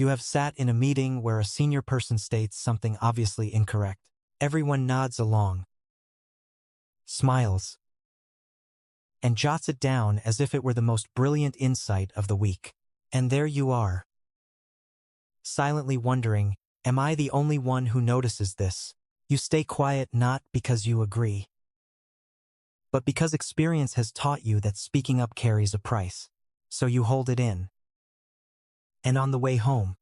You have sat in a meeting where a senior person states something obviously incorrect. Everyone nods along, smiles, and jots it down as if it were the most brilliant insight of the week. And there you are, silently wondering, am I the only one who notices this? You stay quiet not because you agree, but because experience has taught you that speaking up carries a price. So you hold it in. And on the way home,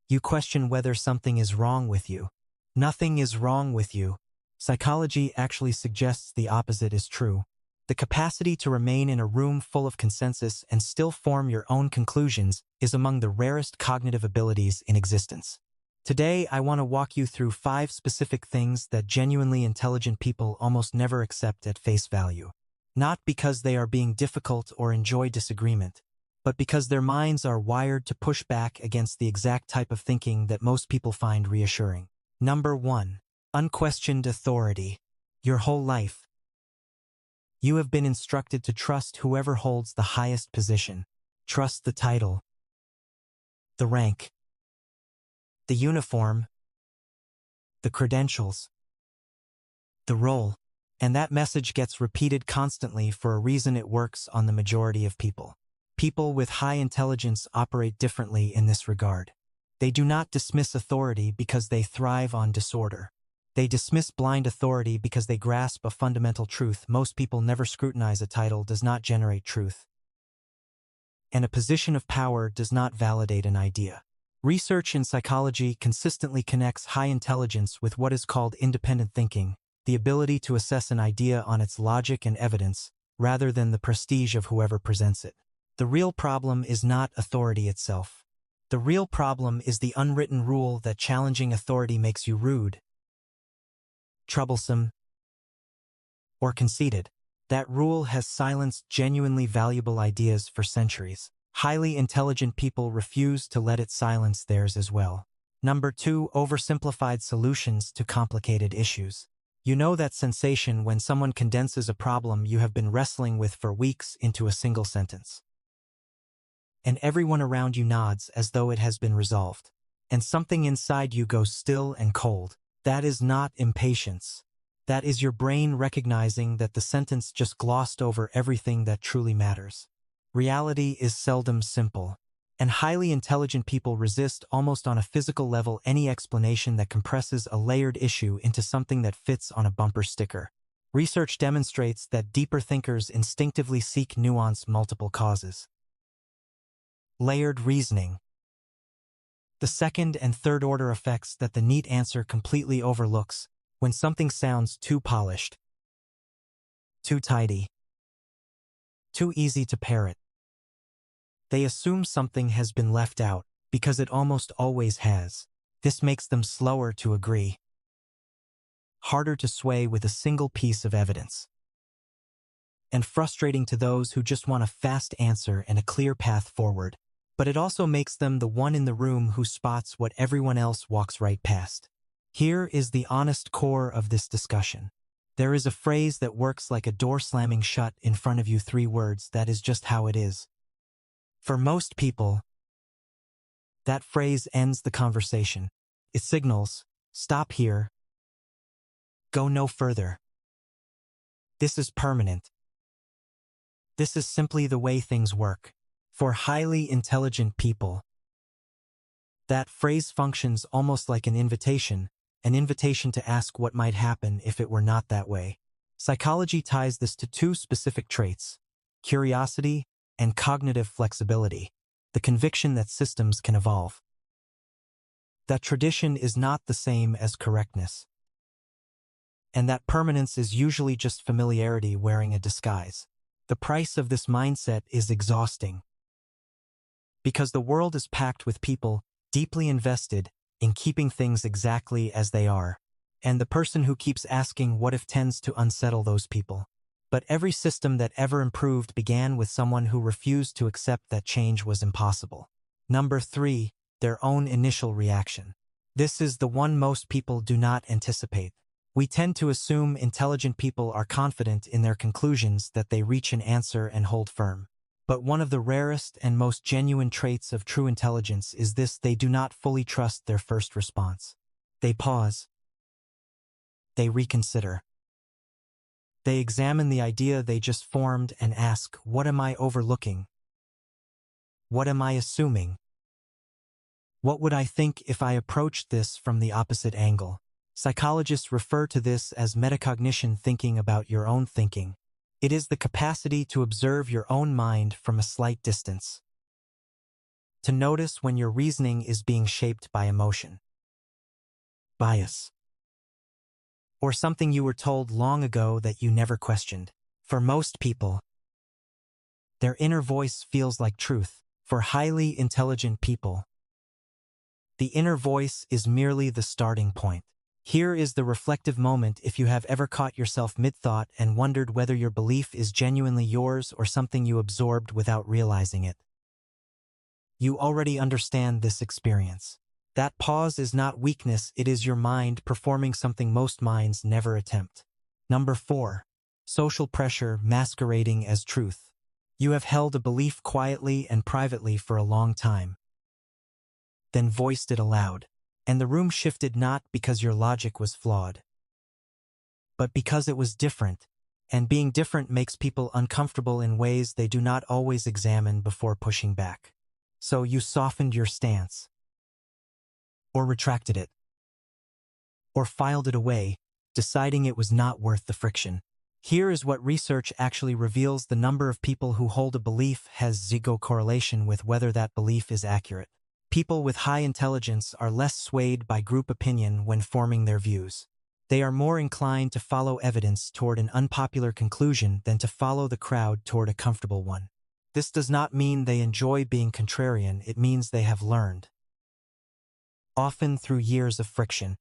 you question whether something is wrong with you. Nothing is wrong with you. Psychology actually suggests the opposite is true. The capacity to remain in a room full of consensus and still form your own conclusions is among the rarest cognitive abilities in existence. Today, I want to walk you through 5 specific things that genuinely intelligent people almost never accept at face value. Not because they are being difficult or enjoy disagreement, but because their minds are wired to push back against the exact type of thinking that most people find reassuring. Number 1. Unquestioned authority. Your whole life, you have been instructed to trust whoever holds the highest position. Trust the title, the rank, the uniform, the credentials, the role. And that message gets repeated constantly for a reason. It works on the majority of people. People with high intelligence operate differently in this regard. They do not dismiss authority because they thrive on disorder. They dismiss blind authority because they grasp a fundamental truth. Most people never scrutinize. A title does not generate truth, and a position of power does not validate an idea. Research in psychology consistently connects high intelligence with what is called independent thinking, the ability to assess an idea on its logic and evidence, rather than the prestige of whoever presents it. The real problem is not authority itself. The real problem is the unwritten rule that challenging authority makes you rude, troublesome, or conceited. That rule has silenced genuinely valuable ideas for centuries. Highly intelligent people refuse to let it silence theirs as well. Number 2. Oversimplified solutions to complicated issues. You know that sensation when someone condenses a problem you have been wrestling with for weeks into a single sentence. And everyone around you nods as though it has been resolved. And something inside you goes still and cold. That is not impatience. That is your brain recognizing that the sentence just glossed over everything that truly matters. Reality is seldom simple, and highly intelligent people resist almost on a physical level any explanation that compresses a layered issue into something that fits on a bumper sticker. Research demonstrates that deeper thinkers instinctively seek nuance, multiple causes. Layered reasoning. The second and third order effects that the neat answer completely overlooks. When something sounds too polished, too tidy, too easy to parrot, they assume something has been left out, because it almost always has. This makes them slower to agree, harder to sway with a single piece of evidence, and frustrating to those who just want a fast answer and a clear path forward. But it also makes them the one in the room who spots what everyone else walks right past. Here is the honest core of this discussion. There is a phrase that works like a door slamming shut in front of you. 3 words, that is just how it is. For most people, that phrase ends the conversation. It signals, stop here, go no further. This is permanent. This is simply the way things work. For highly intelligent people, that phrase functions almost like an invitation to ask what might happen if it were not that way. Psychology ties this to 2 specific traits: curiosity and cognitive flexibility, the conviction that systems can evolve, that tradition is not the same as correctness, and that permanence is usually just familiarity wearing a disguise. The price of this mindset is exhausting, because the world is packed with people deeply invested in keeping things exactly as they are, and the person who keeps asking what if tends to unsettle those people. But every system that ever improved began with someone who refused to accept that change was impossible. Number 3, their own initial reaction. This is the one most people do not anticipate. We tend to assume intelligent people are confident in their conclusions, that they reach an answer and hold firm. But one of the rarest and most genuine traits of true intelligence is this: they do not fully trust their first response. They pause. They reconsider. They examine the idea they just formed and ask, what am I overlooking? What am I assuming? What would I think if I approached this from the opposite angle? Psychologists refer to this as metacognition, thinking about your own thinking. It is the capacity to observe your own mind from a slight distance, to notice when your reasoning is being shaped by emotion, bias, or something you were told long ago that you never questioned. For most people, their inner voice feels like truth. For highly intelligent people, the inner voice is merely the starting point. Here is the reflective moment: if you have ever caught yourself mid-thought and wondered whether your belief is genuinely yours or something you absorbed without realizing it. You already understand this experience. That pause is not weakness, it is your mind performing something most minds never attempt. Number 4. Social pressure masquerading as truth. You have held a belief quietly and privately for a long time, then voiced it aloud, and the room shifted, not because your logic was flawed, but because it was different, and being different makes people uncomfortable in ways they do not always examine before pushing back. So you softened your stance, or retracted it, or filed it away, deciding it was not worth the friction. Here is what research actually reveals: the number of people who hold a belief has zero correlation with whether that belief is accurate. People with high intelligence are less swayed by group opinion when forming their views. They are more inclined to follow evidence toward an unpopular conclusion than to follow the crowd toward a comfortable one. This does not mean they enjoy being contrarian, it means they have learned, often through years of friction,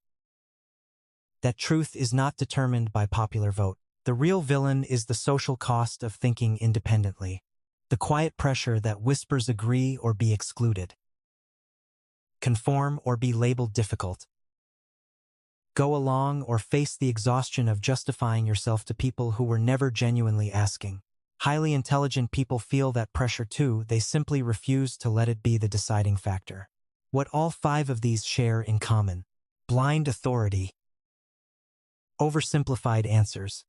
that truth is not determined by popular vote. The real villain is the social cost of thinking independently, the quiet pressure that whispers agree or be excluded, conform or be labeled difficult, go along or face the exhaustion of justifying yourself to people who were never genuinely asking. Highly intelligent people feel that pressure too, they simply refuse to let it be the deciding factor. What all 5 of these share in common: blind authority, oversimplified answers,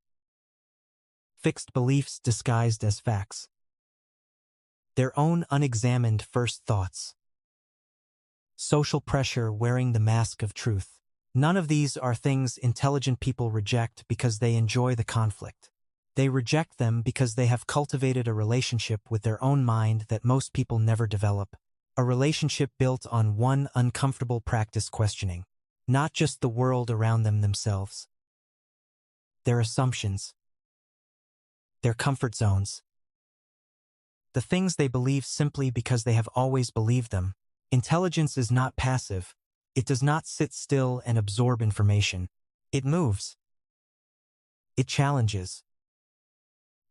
fixed beliefs disguised as facts, their own unexamined first thoughts, social pressure wearing the mask of truth. None of these are things intelligent people reject because they enjoy the conflict. They reject them because they have cultivated a relationship with their own mind that most people never develop, a relationship built on one uncomfortable practice: questioning, not just the world around them themselves, their assumptions, their comfort zones, the things they believe simply because they have always believed them. Intelligence is not passive. It does not sit still and absorb information. It moves. It challenges.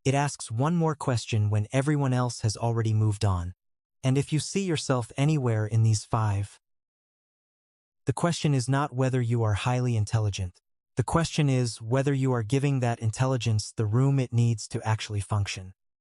It asks one more question when everyone else has already moved on. And if you see yourself anywhere in these 5, the question is not whether you are highly intelligent. The question is whether you are giving that intelligence the room it needs to actually function.